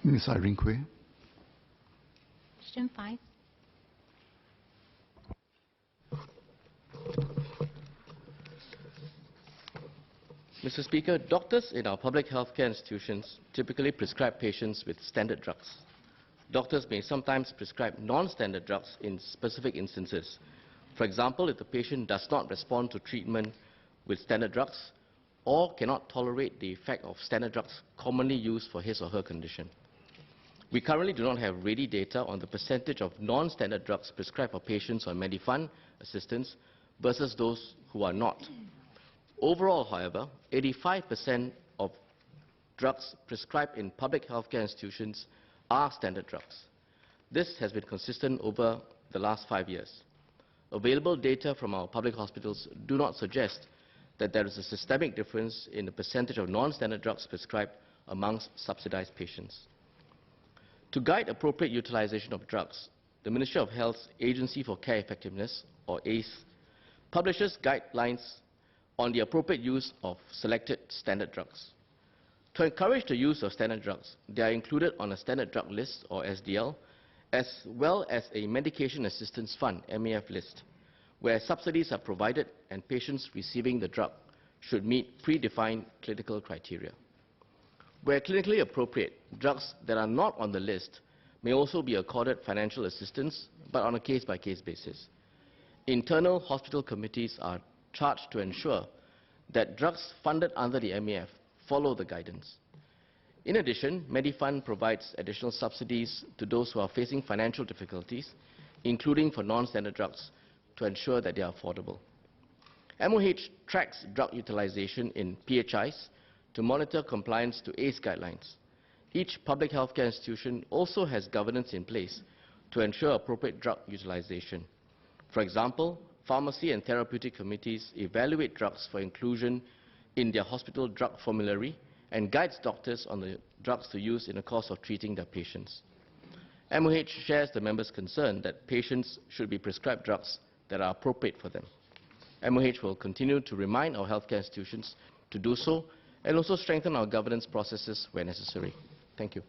Ms. Irene Quay. Question 5. Mr. Speaker, doctors in our public healthcare institutions typically prescribe patients with standard drugs. Doctors may sometimes prescribe non-standard drugs in specific instances. For example, if the patient does not respond to treatment with standard drugs or cannot tolerate the effect of standard drugs commonly used for his or her condition. We currently do not have ready data on the percentage of non-standard drugs prescribed for patients on Medifund assistance versus those who are not. Overall, however, 85% of drugs prescribed in public healthcare institutions are standard drugs. This has been consistent over the last 5 years. Available data from our public hospitals do not suggest that there is a systemic difference in the percentage of non-standard drugs prescribed amongst subsidized patients. To guide appropriate utilization of drugs, the Ministry of Health's Agency for Care Effectiveness, or ACE, publishes guidelines on the appropriate use of selected standard drugs. To encourage the use of standard drugs, they are included on a standard drug list, or SDL, as well as a medication assistance fund, MEF list, where subsidies are provided and patients receiving the drug should meet predefined clinical criteria. Where clinically appropriate, drugs that are not on the list may also be accorded financial assistance, but on a case-by-case basis. Internal hospital committees are charged to ensure that drugs funded under the MEF follow the guidance. In addition, Medifund provides additional subsidies to those who are facing financial difficulties, including for non-standard drugs, to ensure that they are affordable. MOH tracks drug utilization in PHIs to monitor compliance to ACE guidelines. Each public healthcare institution also has governance in place to ensure appropriate drug utilization. For example, pharmacy and therapeutic committees evaluate drugs for inclusion in their hospital drug formulary and guides doctors on the drugs to use in the course of treating their patients. MOH shares the members' concern that patients should be prescribed drugs that are appropriate for them. MOH will continue to remind our healthcare institutions to do so and also strengthen our governance processes where necessary. Thank you.